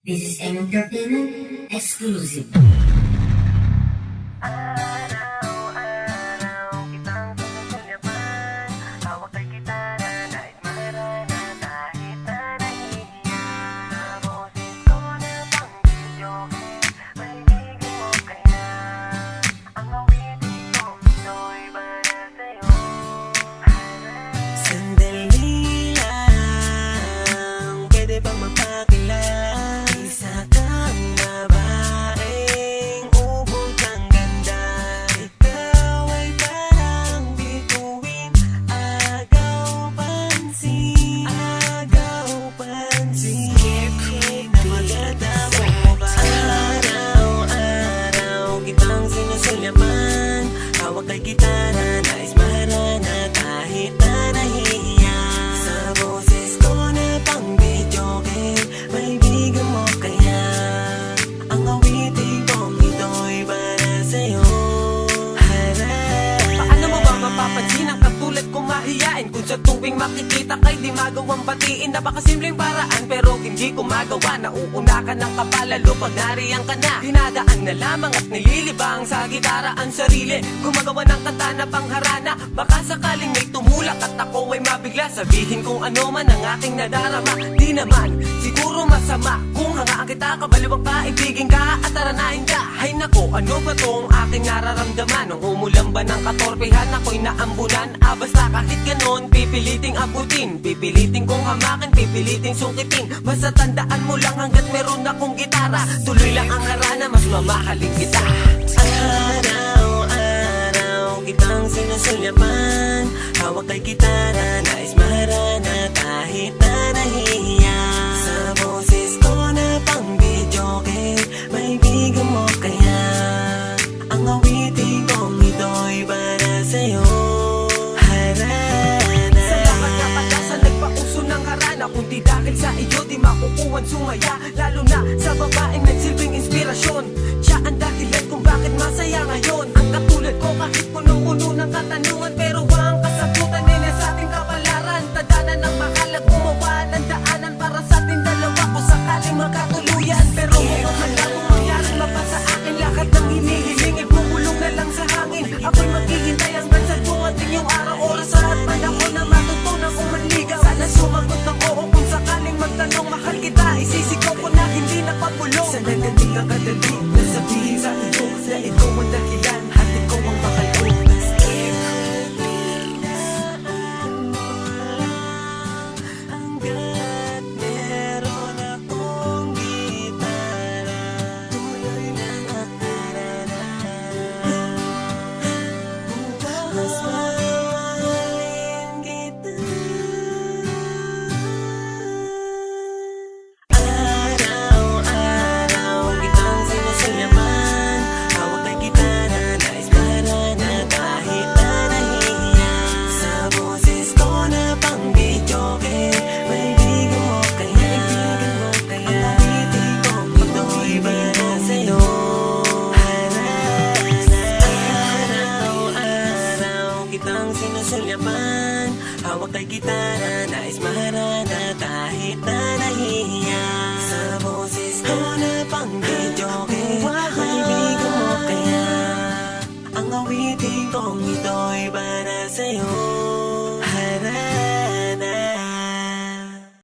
This is an entertainment exclusive. Araw-araw kitang sinusulyapan. Hawak ay gitara, nais marana kahit na nahihiya. Boses ko na pang videoke, maibigin mo kaya. Ang awitin ko, ito'y para sa'yo. Sandali lang, pwede bang magpakilala? Isa kang babaeng ubod ng ganda. Ikaw ay parang bituin, agaw pansin. Agaw pansin, na maganda mo ba? Araw-araw kitang sinusulyapan. Hawak ay gitara, nais maharana kahit na nahihiya. Sa boses ko na pang videoke, maibigan mo kaya. Ang awitin kong ito'y para sa'yo. Paano mo ba mapapansin ang katulad kong mahiyain? Kung sa tuwing makikita kay di magawang batiin. Napakasimpleng paraan pero hindi ko magawa. Nauuna ka ng kapalalo pag nariyan ka na. Dinadaan na lamang at nililibang sa gitara ang sarili. Gumagawa ng kanta na pangharana. Baka sakaling may tumulak at ako ay mabigla. Sabihin kung ano man ang aking nadarama. Di naman, siguro masama kung hangaan kita, kabaliwang kaibigin ka at taranahin ka. Hay nako, ano ba tong aking nararamdaman? Nung umulan ba ng katorpehan, ako'y naambunan. Basta kahit ganon, pipiliting abutin. Pipiliting kong hamakin, pipiliting sungkitin. Basta tandaan mo lang hanggat meron akong gitara. Tuloy lang ang harana, mas mamahalin kita. Araw-araw kitang sinusulyapan. Hawak ay gitara, nais maharana kahit na nahihiya. Sa boses ko na pang videoke, maibigan mo kaya. Ang awitin kong ito'y para sa'yo. Harana. Salamat nga pala sa nagpauso ng harana. Kundi dahil sa iyo di makukuhan sumaya. Lalo na sa babaeng nagsilbing inspirasyon. Siya ang dahilan kung bakit masaya ngayon. Ang katulad ko kahit puno-puno ng katanungan, pero ang kasagutan nila sa ating kapalaran. Tadhana ng makalag gumawa ng daanan para sa ating dalawa kung sakaling magkatuluyan. Pero mukhang malabong mangyaring mapasa akin. Lahat ng hinihiling ay bumulong na lang sa hangin. Ako'y maghihintay hanggang sa dumating yung araw, oras at panahon na matutunan kong manligaw. Sana sumagot ng oo kung sakaling magtanong. Mahal kita, isisigaw ko na hindi napapulong. Sana ganti ang kadali na sabihin sa iyo na ikaw ang dahilan at ikaw ang mahal ko. Hanggat meron akong gitara, tuloy lang ang harana. Mas mahalin kita. Araw-araw kitang sinusulyapan. Hawak ay gitara, nais maharana kahit na nahihiya. Sa boses ko na pang videoke, maibigan mo kaya. Ang awitin kong ito'y para sa'yo. Araw-araw kitang sinusulyapan. Hawak ay gitara, nais maharana kahit na nahihiya. Sa boses ko na pang videoke, maibigan mo kaya. Ang awitin kong ito'y